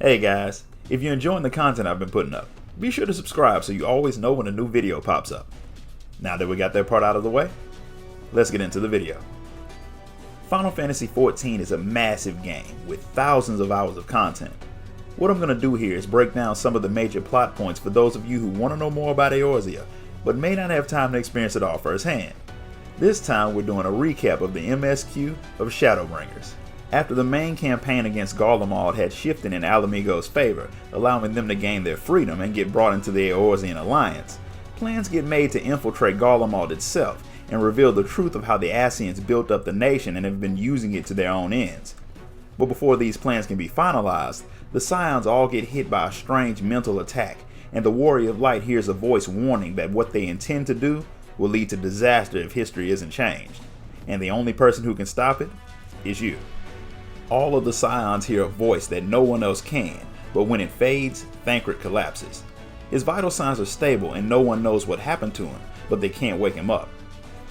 Hey guys, if you're enjoying the content I've been putting up, be sure to subscribe so you always know when a new video pops up. Now that we got that part out of the way, let's get into the video. Final Fantasy XIV is a massive game with thousands of hours of content. What I'm going to do here is break down some of the major plot points for those of you who want to know more about Eorzea, but may not have time to experience it all firsthand. This time we're doing a recap of the MSQ of Shadowbringers. After the main campaign against Garlemald had shifted in Alamigo's favor, allowing them to gain their freedom and get brought into the Eorzean alliance, plans get made to infiltrate Garlemald itself and reveal the truth of how the Ascians built up the nation and have been using it to their own ends. But before these plans can be finalized, the Scions all get hit by a strange mental attack, and the Warrior of Light hears a voice warning that what they intend to do will lead to disaster if history isn't changed, and the only person who can stop it is you. All of the Scions hear a voice that no one else can, but when it fades, Thancred collapses. His vital signs are stable and no one knows what happened to him, but they can't wake him up.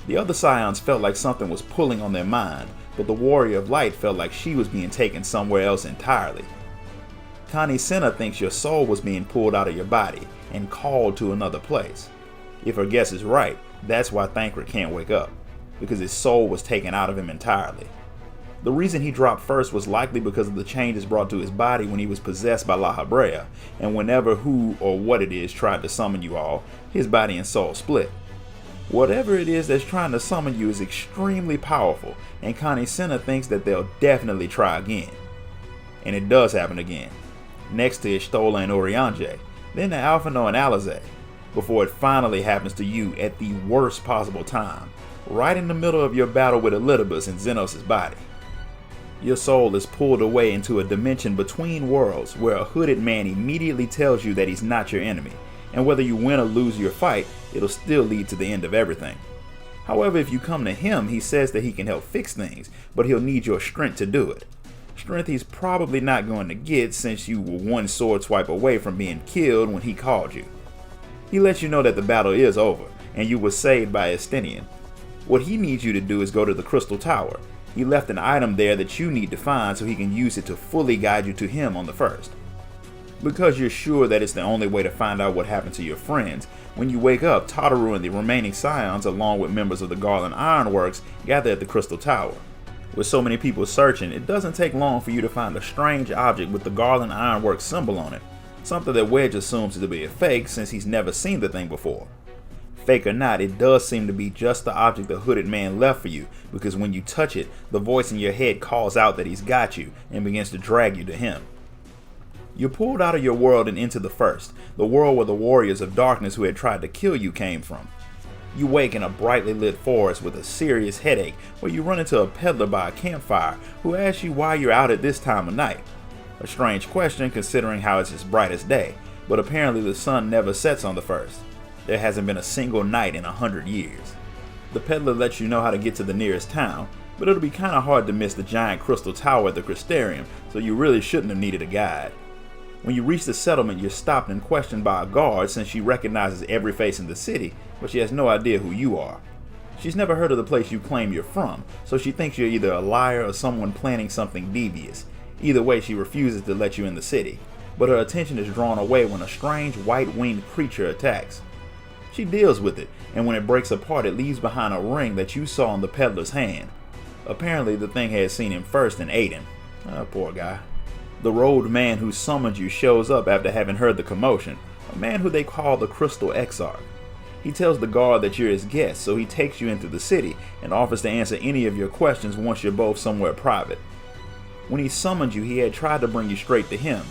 The other Scions felt like something was pulling on their mind, but the Warrior of Light felt like she was being taken somewhere else entirely. Connie Senna thinks your soul was being pulled out of your body and called to another place. If her guess is right, that's why Thancred can't wake up, because his soul was taken out of him entirely. The reason he dropped first was likely because of the changes brought to his body when he was possessed by La Habrea, and whenever who or what it is tried to summon you all, his body and soul split. Whatever it is that's trying to summon you is extremely powerful, and Connie Senna thinks that they'll definitely try again. And it does happen again, next to Ishtola and Urianger, then to Alphinaud and Alizé, before it finally happens to you at the worst possible time, right in the middle of your battle with Elidibus in Xenos' body. Your soul is pulled away into a dimension between worlds where a hooded man immediately tells you that he's not your enemy, and whether you win or lose your fight, it'll still lead to the end of everything. However, if you come to him, he says that he can help fix things, but he'll need your strength to do it. Strength he's probably not going to get since you were one sword swipe away from being killed when he called you. He lets you know that the battle is over, and you were saved by Estinian. What he needs you to do is go to the Crystal Tower. He left an item there that you need to find so he can use it to fully guide you to him on the first. Because you're sure that it's the only way to find out what happened to your friends, when you wake up, Tataru and the remaining Scions, along with members of the Garland Ironworks, gather at the Crystal Tower. With so many people searching, it doesn't take long for you to find a strange object with the Garland Ironworks symbol on it, something that Wedge assumes to be a fake since he's never seen the thing before. Fake or not, it does seem to be just the object the hooded man left for you, because when you touch it, the voice in your head calls out that he's got you and begins to drag you to him. You're pulled out of your world and into the first, the world where the warriors of darkness who had tried to kill you came from. You wake in a brightly lit forest with a serious headache where you run into a peddler by a campfire who asks you why you're out at this time of night. A strange question considering how it's his brightest day, but apparently the sun never sets on the first. There hasn't been a single night in 100 years. The peddler lets you know how to get to the nearest town, but it'll be kinda hard to miss the giant crystal tower at the Crystarium, so you really shouldn't have needed a guide. When you reach the settlement, you're stopped and questioned by a guard since she recognizes every face in the city, but she has no idea who you are. She's never heard of the place you claim you're from, so she thinks you're either a liar or someone planning something devious. Either way, she refuses to let you in the city, but her attention is drawn away when a strange white-winged creature attacks. She deals with it, and when it breaks apart, it leaves behind a ring that you saw in the peddler's hand. Apparently, the thing had seen him first and ate him. Poor guy. The robed man who summoned you shows up after having heard the commotion, a man who they call the Crystal Exarch. He tells the guard that you're his guest, so he takes you into the city and offers to answer any of your questions once you're both somewhere private. When he summoned you, he had tried to bring you straight to him,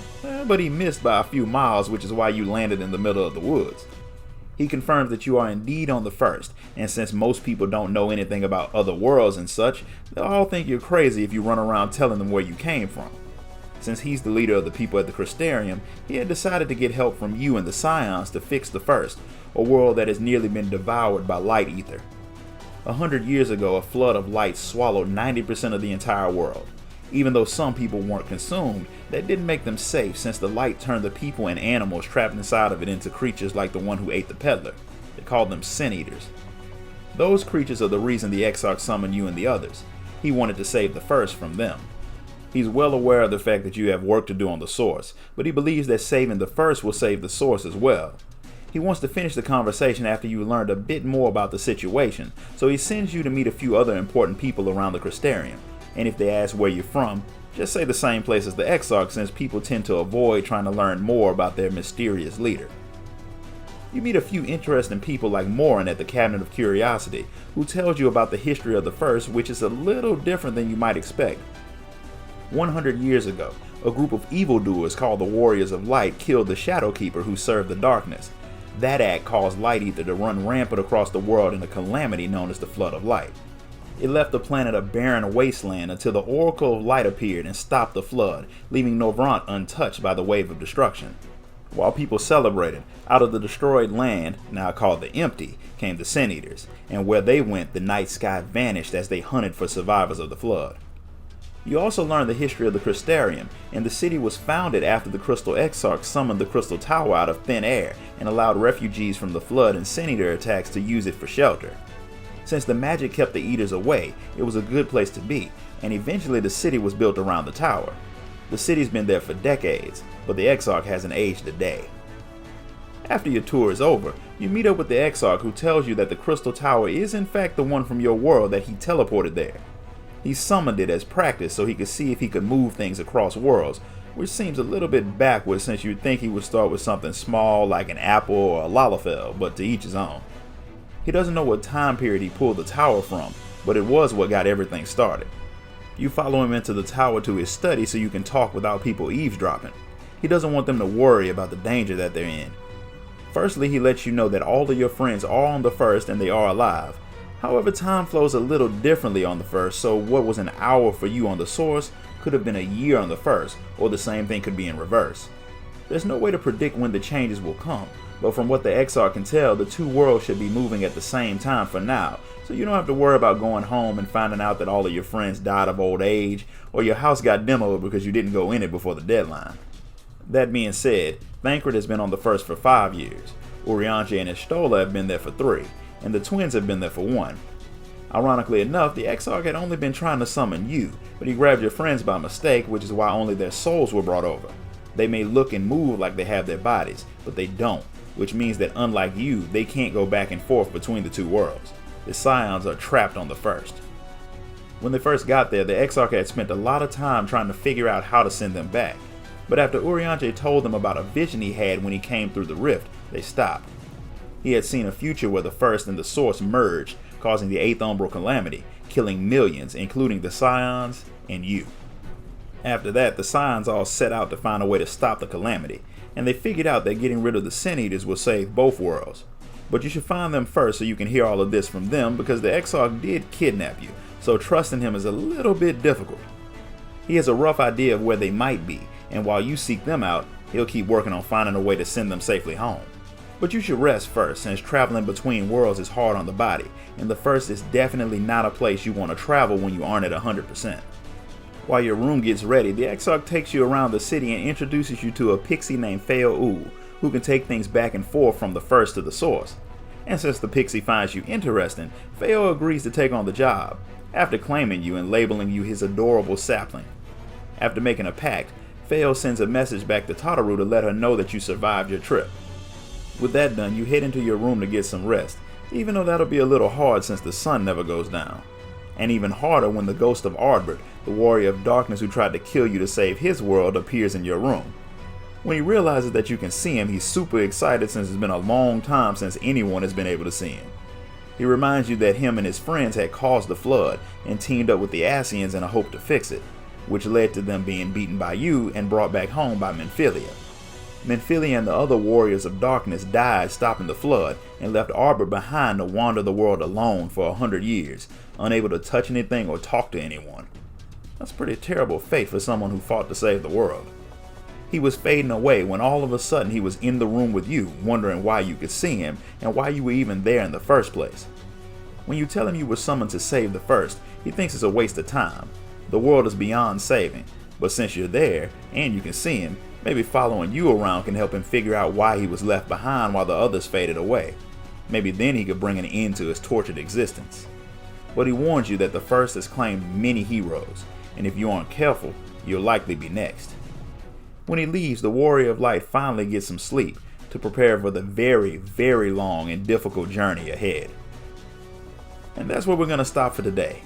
but he missed by a few miles, which is why you landed in the middle of the woods. He confirms that you are indeed on the first, and since most people don't know anything about other worlds and such, they'll all think you're crazy if you run around telling them where you came from. Since he's the leader of the people at the Crystarium, he had decided to get help from you and the Scions to fix the first, a world that has nearly been devoured by light ether. 100 years ago, a flood of light swallowed 90% of the entire world. Even though some people weren't consumed, that didn't make them safe since the light turned the people and animals trapped inside of it into creatures like the one who ate the peddler. They called them Sin Eaters. Those creatures are the reason the Exarch summoned you and the others. He wanted to save the first from them. He's well aware of the fact that you have work to do on the source, but he believes that saving the first will save the source as well. He wants to finish the conversation after you learned a bit more about the situation, so he sends you to meet a few other important people around the Crystarium, and if they ask where you're from, just say the same place as the Exarch, since people tend to avoid trying to learn more about their mysterious leader. You meet a few interesting people like Morin at the Cabinet of Curiosity, who tells you about the history of the First, which is a little different than you might expect. 100 years ago, a group of evildoers called the Warriors of Light killed the Shadowkeeper who served the darkness. That act caused Light Ether to run rampant across the world in a calamity known as the Flood of Light. It left the planet a barren wasteland until the Oracle of Light appeared and stopped the flood, leaving Novrant untouched by the wave of destruction. While people celebrated, out of the destroyed land, now called the Empty, came the Sin Eaters, and where they went, the night sky vanished as they hunted for survivors of the flood. You also learn the history of the Crystarium, and the city was founded after the Crystal Exarch summoned the Crystal Tower out of thin air and allowed refugees from the flood and Sin Eater attacks to use it for shelter. Since the magic kept the Eaters away, it was a good place to be, and eventually the city was built around the tower. The city's been there for decades, but the Exarch hasn't aged a day. After your tour is over, you meet up with the Exarch, who tells you that the Crystal Tower is in fact the one from your world that he teleported there. He summoned it as practice so he could see if he could move things across worlds, which seems a little bit backwards since you'd think he would start with something small like an apple or a lalafell, but to each his own. He doesn't know what time period he pulled the tower from, but it was what got everything started. You follow him into the tower to his study so you can talk without people eavesdropping. He doesn't want them to worry about the danger that they're in. Firstly, he lets you know that all of your friends are on the First and they are alive. However, time flows a little differently on the First, so what was an hour for you on the Source could have been a year on the First, or the same thing could be in reverse. There's no way to predict when the changes will come, but from what the Exarch can tell, the two worlds should be moving at the same time for now, so you don't have to worry about going home and finding out that all of your friends died of old age, or your house got demoed because you didn't go in it before the deadline. That being said, Thancred has been on the First for 5 years, Urianger and Estola have been there for 3, and the twins have been there for 1. Ironically enough, the Exarch had only been trying to summon you, but he grabbed your friends by mistake, which is why only their souls were brought over. They may look and move like they have their bodies, but they don't, which means that unlike you, they can't go back and forth between the two worlds. The Scions are trapped on the First. When they first got there, the Exarch had spent a lot of time trying to figure out how to send them back, but after Urianger told them about a vision he had when he came through the rift, they stopped. He had seen a future where the First and the Source merged, causing the 8th Umbral Calamity, killing millions, including the Scions and you. After that, the Scions all set out to find a way to stop the calamity, and they figured out that getting rid of the Sin Eaters will save both worlds. But you should find them first so you can hear all of this from them, because the Exarch did kidnap you, so trusting him is a little bit difficult. He has a rough idea of where they might be, and while you seek them out, he'll keep working on finding a way to send them safely home. But you should rest first, since traveling between worlds is hard on the body, and the First is definitely not a place you want to travel when you aren't at 100%. While your room gets ready, the Exarch takes you around the city and introduces you to a pixie named Feo, who can take things back and forth from the First to the Source. And since the pixie finds you interesting, Feo agrees to take on the job, after claiming you and labeling you his adorable sapling. After making a pact, Feo sends a message back to Tataru to let her know that you survived your trip. With that done, you head into your room to get some rest, even though that'll be a little hard since the sun never goes down. And even harder when the ghost of Ardbert, the warrior of darkness who tried to kill you to save his world, appears in your room. When he realizes that you can see him, he's super excited since it's been a long time since anyone has been able to see him. He reminds you that him and his friends had caused the flood and teamed up with the Ascians in a hope to fix it, which led to them being beaten by you and brought back home by Menphilia. Menphilia and the other warriors of darkness died stopping the flood and left Ardbert behind to wander the world alone for 100 years, unable to touch anything or talk to anyone. That's a pretty terrible fate for someone who fought to save the world. He was fading away when all of a sudden he was in the room with you, wondering why you could see him and why you were even there in the first place. When you tell him you were summoned to save the First, he thinks it's a waste of time. The world is beyond saving, but since you're there and you can see him, maybe following you around can help him figure out why he was left behind while the others faded away. Maybe then he could bring an end to his tortured existence. But he warns you that the First has claimed many heroes, and if you aren't careful, you'll likely be next. When he leaves, the Warrior of Light finally gets some sleep to prepare for the very, very long and difficult journey ahead. And that's where we're going to stop for today.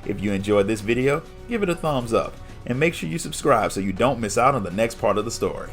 If you enjoyed this video, give it a thumbs up and make sure you subscribe so you don't miss out on the next part of the story.